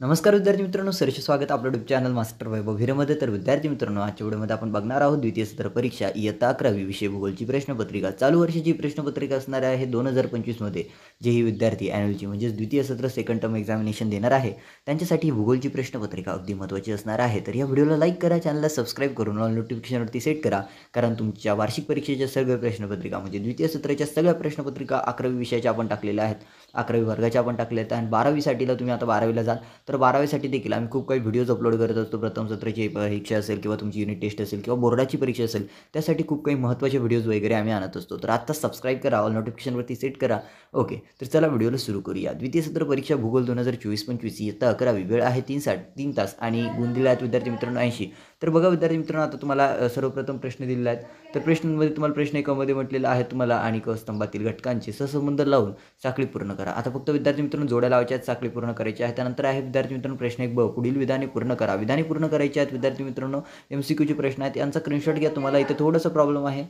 नमस्कार विद्यार्थी मित्रांनो, सरचे स्वागत आपल्या यूट्यूब चॅनल मास्टर वैभव हिरेमध्ये. तर विद्यार्थी मित्रांनो, आजच्या व्हिडिओमध्ये आपण बघणार आहोत द्वितीय सत्र परीक्षा इयत्ता 11वी विषय भूगोलची प्रश्नपत्रिका. चालू वर्षाची प्रश्नपत्रिका असणार आहे 2025 मध्ये. जेही विद्यार्थी ॲन्युअलची म्हणजेच द्वितीय सत्र सेकंड टर्म एक्झामिनेशन देणार आहे त्यांच्यासाठी भूगोलची प्रश्नपत्रिका अगदी महत्त्वाची असणार आहे. तर या व्हिडिओला लाईक करा, चॅनलला सबस्क्राईब करून ऑल नोटिफिकेशनवरती सेट करा, कारण तुमच्या वार्षिक परीक्षेच्या सगळ्या प्रश्नपत्रिका म्हणजे द्वितीय सत्राच्या सगळ्या प्रश्नपत्रिका 11वी विषयाच्या आपण टाकलेल्या आहेत, 11वी वर्गाच्या आपण टाकल्या आहेत. आणि 12वीसाठीला तुम्ही आता 12वीला जाल तर 12वीसाठी देखील आम्ही खूप काही व्हिडिओज अपलोड करत असतो. प्रथम सत्राची परीक्षा असेल किंवा तुमची युनिट टेस्ट असेल किंवा बोर्डाची परीक्षा असेल, त्यासाठी खूप काही महत्त्वाचे व्हिडिओज वगैरे आम्ही आणत असतो. तर आत्ता सबस्क्राईब करा, ऑल नोटिफिकेशनवरती सेट करा. ओके, तर चला व्हिडिओला सुरू करूया. द्वितीय सत्र परीक्षा भूगोल 2024-25 इयत्ता 11वी. वेळ आहे 3 तास आणि गुण दिले आहेत विद्यार्थी मित्रांनो 80. तर बघा विद्यार्थी मित्रांनो, आता तुम्हाला सर्वप्रथम प्रश्न दिलेले आहेत. तर प्रश्नांमध्ये तुम्हाला प्रश्न एकामध्ये म्हटलेलं आहे तुम्हाला आणि क स्तंभातील घटकांचे सहसंबंध लावून साखळी पूर्ण करा. आता फक्त विद्यार्थी मित्रांनो जोड्या लावायच्या आहेत, साखळी पूर्ण करायची आहे. त्यानंतर आहे विद्यार्थी मित्रांनो प्रश्न 1 ब, पुढील विधाने पूर्ण करा. विधाने पूर्ण करायची आहेत विद्यार्थी मित्रांनो. MCQचे प्रश्न आहेत, यांचा स्क्रीनशॉट घ्या. तुम्हाला इथे थोडंसं प्रॉब्लेम आहे,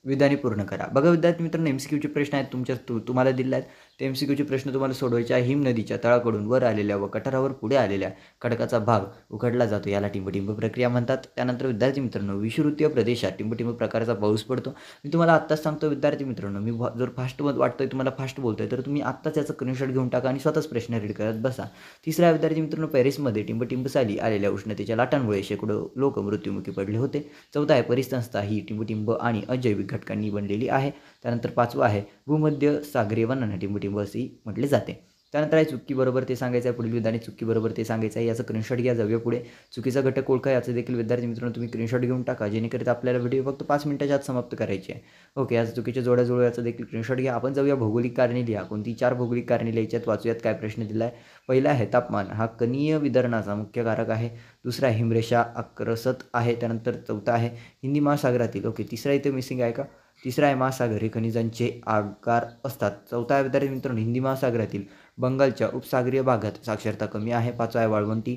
विधाने पूर्ण करा. बघा विद्यार्थी मित्रांनो, MCQचे प्रश्न आहेत तुम्हाला दिले आहेत. ते MCQचे प्रश्न तुम्हाला सोडवायचे आहे. हिम नदीच्या तळाकडून वर आलेल्या व कठारावर पुढे आलेल्या खडकाचा भाग उघडला जातो, याला टिंबटिंब प्रक्रिया म्हणतात. त्यानंतर विद्यार्थी मित्रांनो, विषुवृत्तीय प्रदेशात टिंबटिंब प्रकारचा पाऊस पडतो. मी तुम्हाला आत्ताच सांगतो विद्यार्थी मित्रांनो, मी जर फास्ट वाटतोय तुम्हाला फास्ट बोलतोय तर तुम्ही आत्ताच याचा स्क्रीनशॉट घेऊन टाका आणि स्वतःच प्रश्न रीड करत बसा. तिसरा विद्यार्थी मित्रांनो, पॅरिसमध्ये टिंबटिंब साली आलेल्या उष्णतेच्या लाटांमुळे शेकडो लोक मृत्युमुखी पडले होते. चौथा आहे परिसंस्था ही टिंबटिंब आणि अजैविक घटकांनी बनलेली आहे. त्यानंतर 5वं आहे भूमध्य सागरीय वनांना टिंबटिंब असे म्हटले जाते. त्यानंतर आहे चुकी बरोबर ते सांगायचं आहे. पुढील विधाने चुकी बरोबर ते सांगायचं आहे. याचं स्क्रीनशॉट घ्या. जाऊया पुढे. चुकीचा घटक ओळखा, याचं देखील विद्यार्थी मित्रांनो तुम्ही स्क्रीनशॉट घेऊन टाका, जेणेकरून आपल्याला व्हिडिओ फक्त 5 मिनिटाच्या आत समाप्त करायची आहे. ओके, याचं चुकीच्या जोड्या जुळवा, याचा देखील स्क्रीनशॉट घ्या. आपण जाऊया भौगोलिक कारणे लिहा. कोणती 4 भौगोलिक कारणे लिहायची आहेत, वाचूयात काय प्रश्न दिला आहे. पहिला आहे तापमान हा कणीय विदर्णाचा मुख्य कारक आहे. दुसरा आहे हिमरेषा आक्रसत आहे. त्यानंतर चौथा आहे हिंदी महासागरातील, ओके तिसरा इथे मिसिंग आहे का, तिसरा आहे महासागर हे खनिजांचे आकार असतात. चौथा आहे विद्यार्थी मित्रांनो हिंदी महासागरातील बंगालच्या उपसागरीय भागात साक्षरता कमी आहे. पाचवा आहे वाळवंटी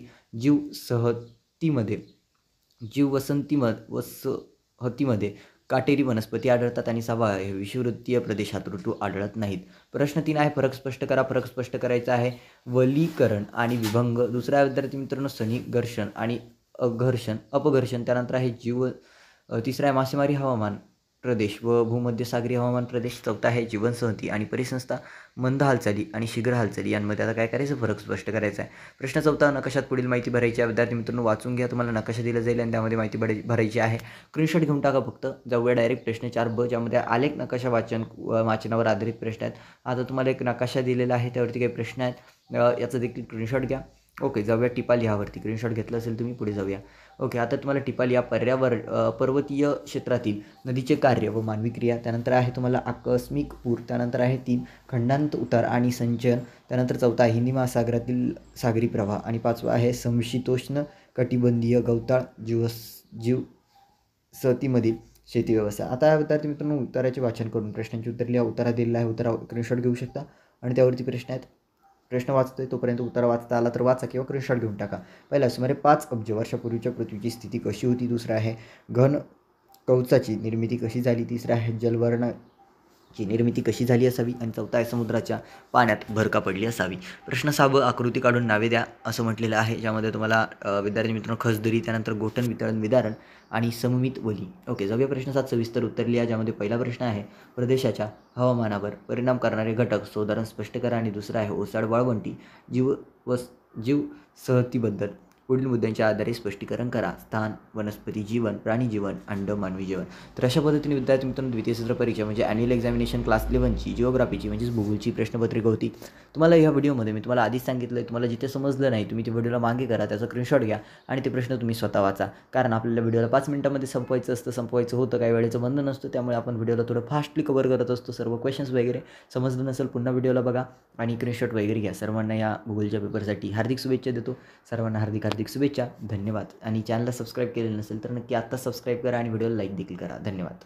वसहतीमध्ये काटेरी वनस्पती आढळतात. आणि सहावा आहे विषुवृत्तीय प्रदेशात ऋतू आढळत नाहीत. प्रश्न 3 आहे फरक स्पष्ट करा. फरक स्पष्ट करायचा आहे वलीकरण आणि विभंग. दुसरा आहे विद्यार्थी मित्रांनो सनिघर्षण आणि अपघर्षण. त्यानंतर आहे तिसरा आहे मासेमारी हवामान प्रदेश व भूमध्यसागरीय हवामान प्रदेश. चौथा आहे जीवनसहती आणि परिसंस्था, मंद हालचाली आणि शीघ्र हालचाली यांमध्ये आता काय करायचं, फरक स्पष्ट करायचा आहे. प्रश्न 4 नकाशात पुढील माहिती भरायची आहे. विद्यार्थी मित्रांनो वाचून घ्या, तुम्हाला नकाशा दिला जाईल आणि त्यामध्ये माहिती भरायची आहे. स्क्रीनशॉट घेऊन टाका फक्त. जाऊया डायरेक्ट प्रश्न 4 ब, ज्यामध्ये आलेख नकाशा वाचनावर आधारित प्रश्न आहेत. आता तुम्हाला एक नकाशा दिलेला आहे, त्यावरती काही प्रश्न आहेत, याचा देखील स्क्रीनशॉट घ्या. ओके, जाऊया टिपा लिहावरती. स्क्रीनशॉट घेतला असेल तुम्ही, पुढे जाऊया. ओके, आता तुम्हाला टिपा लिहा पर्वतीय क्षेत्रातील नदीचे कार्य व मानवी क्रिया. त्यानंतर आहे तुम्हाला आकस्मिक पूर. त्यानंतर आहे 3 खंडांत उतार आणि संचयन. त्यानंतर चौथा आहे हिंदी महासागरातील सागरी प्रवाह. आणि 5वं आहे समशीतोष्ण कटिबंधीय गवताळ जीवसहतीमधील शेती व्यवस्था. आता विद्यार्थी मित्रांनो उत्तराचे वाचन करून प्रश्नांची उत्तर लिहा. उत्तरा दिलेला आहे, उत्तर स्क्रीनशॉट घेऊ शकता आणि त्यावरती प्रश्न आहेत. प्रश्न वाचतोय तोपर्यंत उत्तर वाचता आला तर वाचा किंवा स्क्रीनशॉट घेऊन टाका. पहिला सुमारे 5 अब्ज वर्षापूर्वीच्या पृथ्वीची स्थिती कशी होती. दुसरा आहे घन कवचाची निर्मिती कशी झाली. तिसरा आहे जलवर्णाची निर्मिती कशी झाली असावी. आणि चौथा आहे समुद्राच्या पाण्यात भर का पडली असावी. प्रश्न 6 आकृती काढून नावे द्या असं म्हटलेलं आहे, ज्यामध्ये तुम्हाला विद्यार्थी मित्रांनो खसदरी, त्यानंतर गोठण वितरण विदारण आणि सममित वली. ओके, जाऊया प्रश्न 7 सविस्तर उत्तर लिहा, ज्यामध्ये पहिला प्रश्न आहे प्रदेशाच्या हवामानावर परिणाम करणारे घटक उदाहरण स्पष्ट करा. आणि दुसरा आहे ओसाड वाळवंटी जीवसहतीबद्दल पुढील मुद्द्यांच्या आधारे स्पष्टीकरण करा. स्थान, वनस्पती जीवन, प्राणी जीवन, अंड, मानवी जीवन. तर अशा पद्धतीने विद्यार्थी मित्रांनो द्वितीय सत्र परीक्षा म्हणजे ॲन्युअल एक्झामिनेशन क्लास 11ची जिओग्राफीची म्हणजेच भूगोलची प्रश्नपत्रिका होती. तुम्हाला ह्या व्हिडिओमध्ये मी तुम्हाला आधीच सांगितलं आहे, तुम्हाला जिथे समजलं नाही तुम्ही ते व्हिडिओला मागे करा, त्याचा स्क्रीनशॉट घ्या आणि ते प्रश्न तुम्ही स्वतः वाचा. कारण आपल्याला व्हिडिओला 5 मिनिटांमध्ये संपवायचं होतं, काही वेळेचं बंधन नसतं, त्यामुळे आपण व्हिडिओला थोडं फास्टली कव्हर करत असतो. सर्व क्वेश्चन्स वगैरे समजलं नसेल पुन्हा व्हिडिओला बघा आणि स्क्रीनशॉट वगैरे घ्या. सर्वांना या भूगोलच्या पेपरसाठी हार्दिक शुभेच्छा देतो. सर्वांना हार्दिक शुभेच्छा. धन्यवाद. आणि चॅनलला सबस्क्राईब केलेलं नसेल तर नक्की आत्ता सबस्क्राईब करा आणि व्हिडिओला लाईक देखील करा. धन्यवाद.